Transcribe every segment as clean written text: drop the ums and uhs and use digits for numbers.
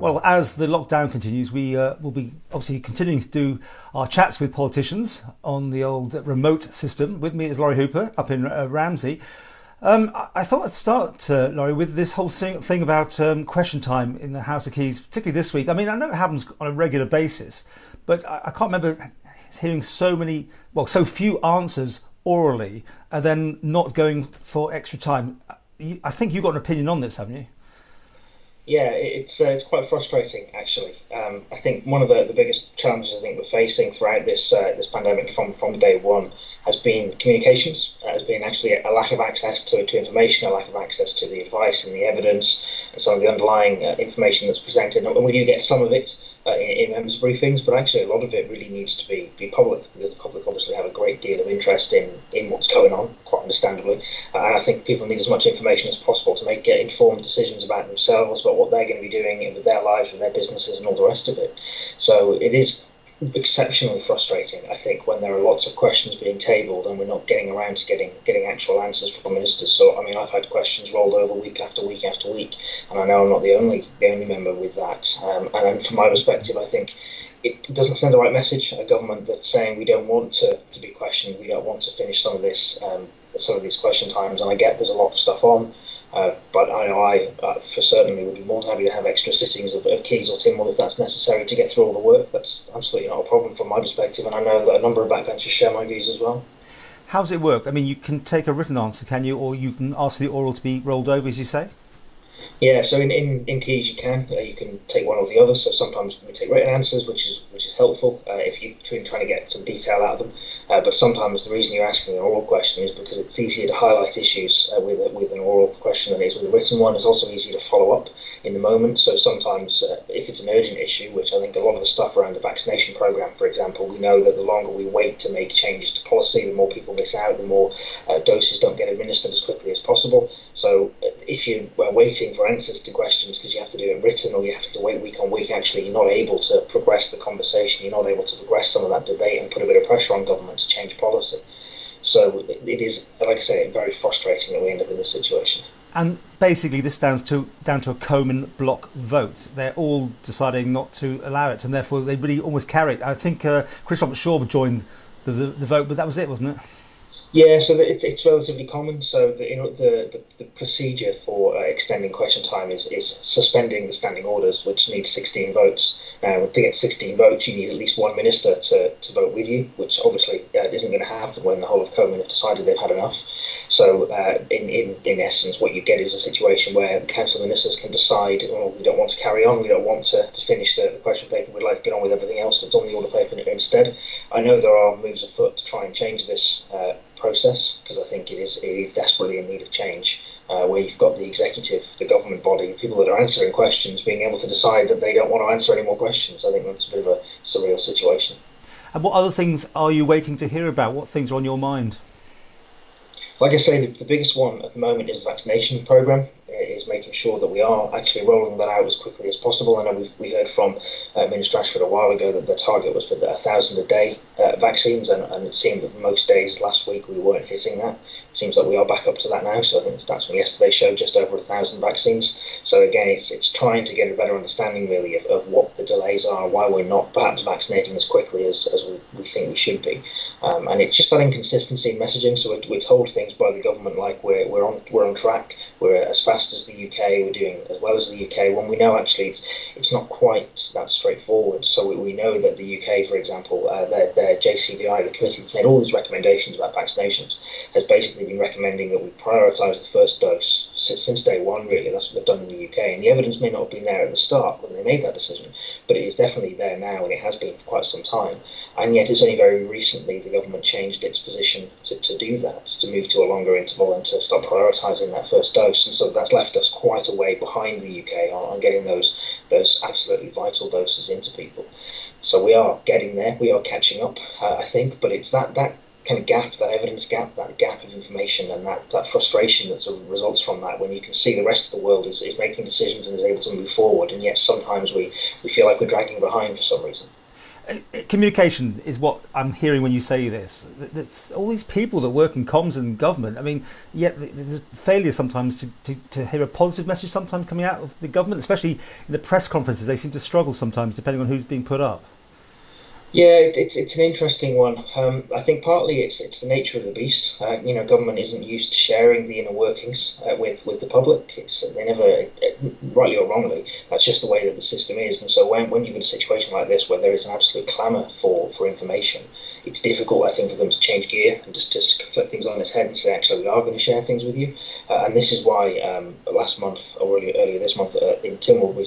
Well, as the lockdown continues, we will be obviously continuing to do our chats with politicians on the old remote system. With me is Lawrie Hooper up in Ramsey. I thought I'd start, Lawrie, with this whole thing about question time in the House of Keys, particularly this week. I mean, I know it happens on a regular basis, but I can't remember hearing so few answers orally and then not going for extra time. I think you've got an opinion on this, haven't you? Yeah, it's quite frustrating actually. I think one of the biggest challenges I think we're facing throughout this pandemic from day one has been communications. Has been actually a lack of access to information, a lack of access to the advice and the evidence and some of the underlying information that's presented. And we do get some of it in members' briefings, but actually a lot of it really needs to be public, because the public obviously have a great deal of interest in what's going on, quite understandably. And I think people need as much information as possible to make informed decisions about themselves, about what they're going to be doing with their lives, with their businesses and all the rest of it. So it is exceptionally frustrating, I think, when there are lots of questions being tabled and we're not getting around to getting actual answers from ministers. So I mean, I've had questions rolled over week after week after week, and I know I'm not the only member with that. And from my perspective, I think it doesn't send the right message. A government that's saying we don't want to be questioned, we don't want to finish some of these question times, and I get there's a lot of stuff on. But I know I for certainly would be more than happy to have extra sittings of Keys or Tynwald if that's necessary to get through all the work. That's absolutely not a problem from my perspective, and I know that a number of backbenchers share my views as well. How does it work? I mean, you can take a written answer, can you, or you can ask the oral to be rolled over, as you say? Yeah, so in Keys you can take one or the other. So sometimes we take written answers, which is helpful if you're trying to get some detail out of them. But sometimes the reason you're asking an oral question is because it's easier to highlight issues with an oral question than it is with a written one. It's also easier to follow up in the moment. So sometimes if it's an urgent issue, which I think a lot of the stuff around the vaccination programme, for example, we know that the longer we wait to make changes to policy, the more people miss out, the more doses don't get administered as quickly as possible. So if you are waiting for answers to questions because you have to do it written, or you have to wait week on week, actually you're not able to progress the conversation, you're not able to progress some of that debate and put a bit of pressure on government to change policy. So it is, like I say, very frustrating that we end up in this situation. And basically this down to a Coman block vote. They're all deciding not to allow it, and therefore they really almost carry it. I think Chris Roberts-Shaw joined the vote, but that was it, wasn't it? Yeah, so it's relatively common. So the procedure for extending question time is suspending the standing orders, which needs 16 votes. Now, to get 16 votes, you need at least one minister to vote with you, which obviously isn't going to happen when the whole of Coman have decided they've had enough. So in essence, what you get is a situation where council ministers can decide, well, we don't want to carry on, we don't want to finish the question paper, we'd like to get on with everything else that's on the order paper instead. I know there are moves afoot to try and change this process, because I think it is desperately in need of change, where you've got the executive, the government body, people that are answering questions being able to decide that they don't want to answer any more questions. I think that's a bit of a surreal situation. And what other things are you waiting to hear about? What things are on your mind? Like I say, the biggest one at the moment is the vaccination programme. Is making sure that we are actually rolling that out as quickly as possible. I know we heard from Minister Ashford a while ago that the target was for 1,000 a day vaccines, and it seemed that most days last week we weren't hitting that. It seems like we are back up to that now, so I think the stats from yesterday showed just over 1,000 vaccines. So again, it's trying to get a better understanding really of what the delays are, why we're not perhaps vaccinating as quickly as we think we should be. And it's just that inconsistency in messaging. So we're told things by the government like we're on track, we're as fast as the UK, we're doing as well as the UK, when we know actually it's not quite that straightforward. So we know that the UK, for example, their JCVI, the committee that's made all these recommendations about vaccinations, has basically been recommending that we prioritise the first dose since day one, really. That's what they've done in the UK. And the evidence may not have been there at the start when they made that decision, but it is definitely there now, and it has been for quite some time. And yet it's only very recently the government changed its position to do that, to move to a longer interval and to start prioritising that first dose. And so that's left us quite a way behind the UK on getting those absolutely vital doses into people. So we are getting there, we are catching up, I think, but it's that kind of gap, that evidence gap, that gap of information, and that frustration that sort of results from that, when you can see the rest of the world is making decisions and is able to move forward, and yet sometimes we feel like we're dragging behind for some reason. Communication is what I'm hearing when you say this. It's all these people that work in comms and government. I mean, yet there's a failure sometimes to hear a positive message sometimes coming out of the government, especially in the press conferences. They seem to struggle sometimes, depending on who's being put up. Yeah, it's an interesting one. I think partly it's the nature of the beast. Government isn't used to sharing the inner workings with the public. They never, rightly or wrongly, that's just the way that the system is. And so when you're in a situation like this where there is an absolute clamour for information, it's difficult, I think, for them to change gear and just flip things on its head and say, actually, we are going to share things with you. And this is why last month, or earlier this month, in Tynwald,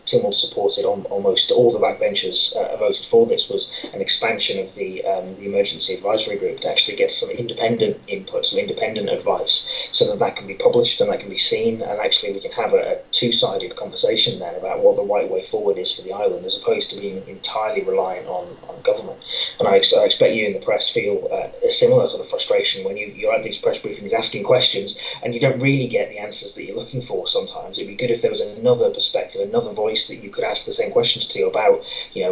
Tynwald supported almost all the backbenchers voted for this, was an expansion of the emergency advisory group to actually get some independent input, some independent advice, so that can be published and that can be seen, and actually we can have a two-sided conversation then about what the right way forward is for the island, as opposed to being entirely reliant on government. And I expect you in the press feel a similar sort of frustration when you're at these press briefings asking questions and you don't really get the answers that you're looking for sometimes. It'd be good if there was another perspective, another voice that you could ask the same questions to about,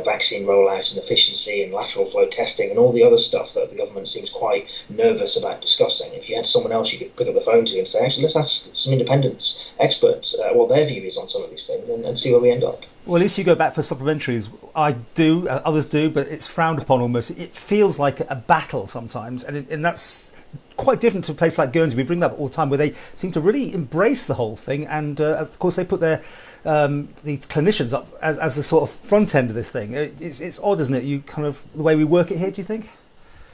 vaccine rollouts and efficiency and lateral flow testing and all the other stuff that the government seems quite nervous about discussing. If you had someone else you could pick up the phone to and say, actually, let's ask some independents, experts, what their view is on some of these things and see where we end up. Well, at least you go back for supplementaries. I do, others do, but it's frowned upon almost. It feels like a battle sometimes, and that's quite different to a place like Guernsey. We bring that up all the time, where they seem to really embrace the whole thing, and of course they put their the clinicians up as the sort of front end of this thing. It's odd, isn't it? You kind of the way we work it here. Do you think?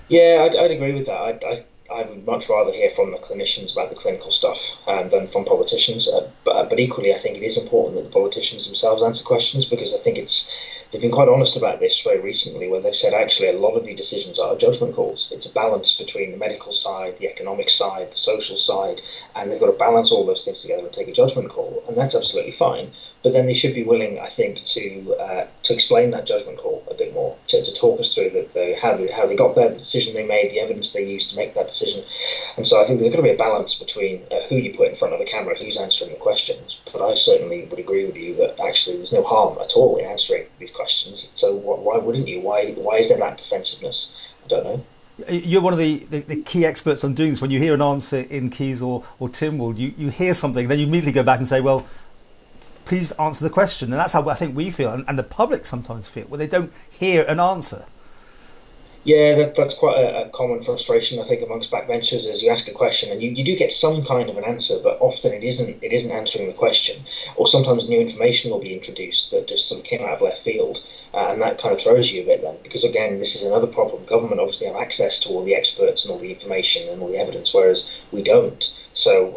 Yeah, I'd agree with that. I would much rather hear from the clinicians about the clinical stuff than from politicians. But equally, I think it is important that the politicians themselves answer questions, because I think they've been quite honest about this very recently, where they've said actually a lot of the decisions are judgment calls. It's a balance between the medical side, the economic side, the social side, and they've got to balance all those things together and take a judgment call, and that's absolutely fine. But then they should be willing, I think, to explain that judgment call a bit more, to talk us through how they got there, the decision they made, the evidence they used to make that decision. And so I think there's got to be a balance between who you put in front of the camera, who's answering the questions. But I certainly would agree with you that actually there's no harm at all in answering these questions. So why wouldn't you? Why is there that defensiveness? I don't know. You're one of the key experts on doing this. When you hear an answer in Keys or Tynwald, you hear something, then you immediately go back and say, well, please answer the question. And that's how I think we feel, and the public sometimes feel, where they don't hear an answer. Yeah, that's quite a common frustration, I think, amongst backbenchers, is you ask a question and you do get some kind of an answer, but often it isn't answering the question. Or sometimes new information will be introduced that just sort of came out of left field, and that kind of throws you a bit then, because again, this is another problem. Government obviously have access to all the experts and all the information and all the evidence, whereas we don't. So,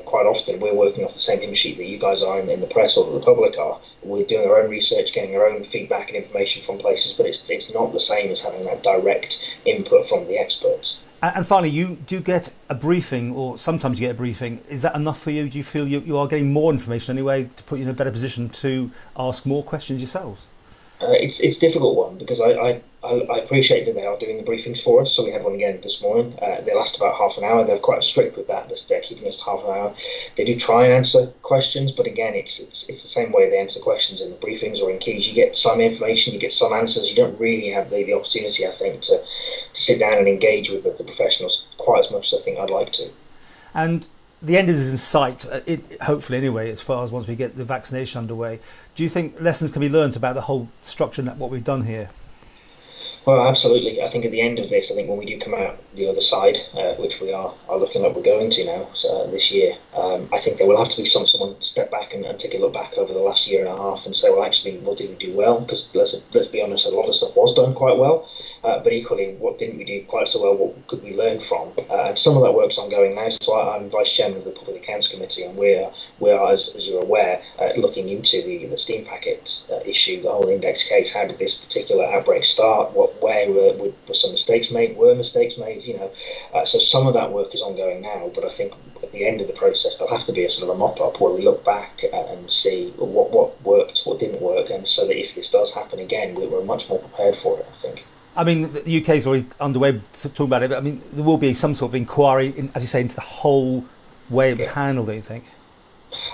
quite often we're working off the same hymn sheet that you guys are in the press or that the public are. We're doing our own research, getting our own feedback and information from places, but it's not the same as having that direct input from the experts. And finally, you do get a briefing, or sometimes you get a briefing. Is that enough for you? Do you feel you are getting more information anyway to put you in a better position to ask more questions yourselves? It's a difficult one, because I appreciate that they are doing the briefings for us. So we had one again this morning. They last about half an hour. They're quite strict with that. They're keeping us to half an hour. They do try and answer questions, but again, it's the same way they answer questions in the briefings or in Keys. You get some information, you get some answers. You don't really have the opportunity, I think, to sit down and engage with the professionals quite as much as I think I'd like to. And the end is in sight, hopefully anyway, as far as once we get the vaccination underway. Do you think lessons can be learned about the whole structure and what we've done here? Well, absolutely. I think at the end of this, I think when we do come out the other side, which we are looking like we're going to now this year, I think there will have to be someone step back and take a look back over the last year and a half and say, well, actually, what did we do well? Because let's be honest, a lot of stuff was done quite well, but equally, what didn't we do quite so well? What could we learn from? And some of that work's ongoing now. So I'm Vice Chairman of the Public Accounts Committee, and we are, as you're aware, looking into the steam packet issue, the whole index case. How did this particular outbreak start? Where were some mistakes made? Were mistakes made? So some of that work is ongoing now. But I think at the end of the process, there'll have to be a sort of a mop-up where we look back and see what worked, what didn't work, and so that if this does happen again, we're much more prepared for it, I think. I mean, the UK is already underway talking about it, but I mean, there will be some sort of inquiry, as you say, into the whole way it was handled, do you think?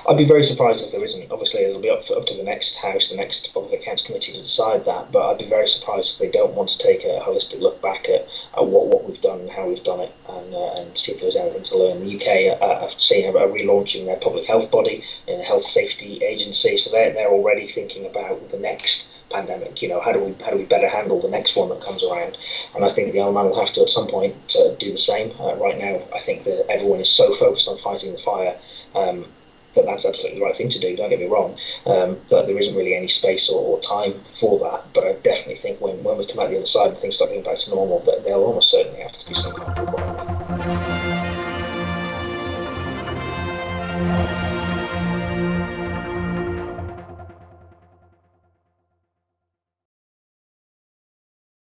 I'd be very surprised if there isn't. Obviously, it'll be up to the next House, the next Public Accounts Committee to decide that. But I'd be very surprised if they don't want to take a holistic look back at what we've done and how we've done it, and see if there's anything to learn. The UK, I've seen, are relaunching their public health body and a health safety agency, so they're already thinking about the next pandemic. How do we better handle the next one that comes around? And I think the Isle of Man will have to at some point do the same. Right now, I think that everyone is so focused on fighting the fire. That's absolutely the right thing to do, don't get me wrong, but there isn't really any space or time for that. But I definitely think when we come out the other side and things start getting back to normal, that there'll almost certainly have to be some kind of requirement.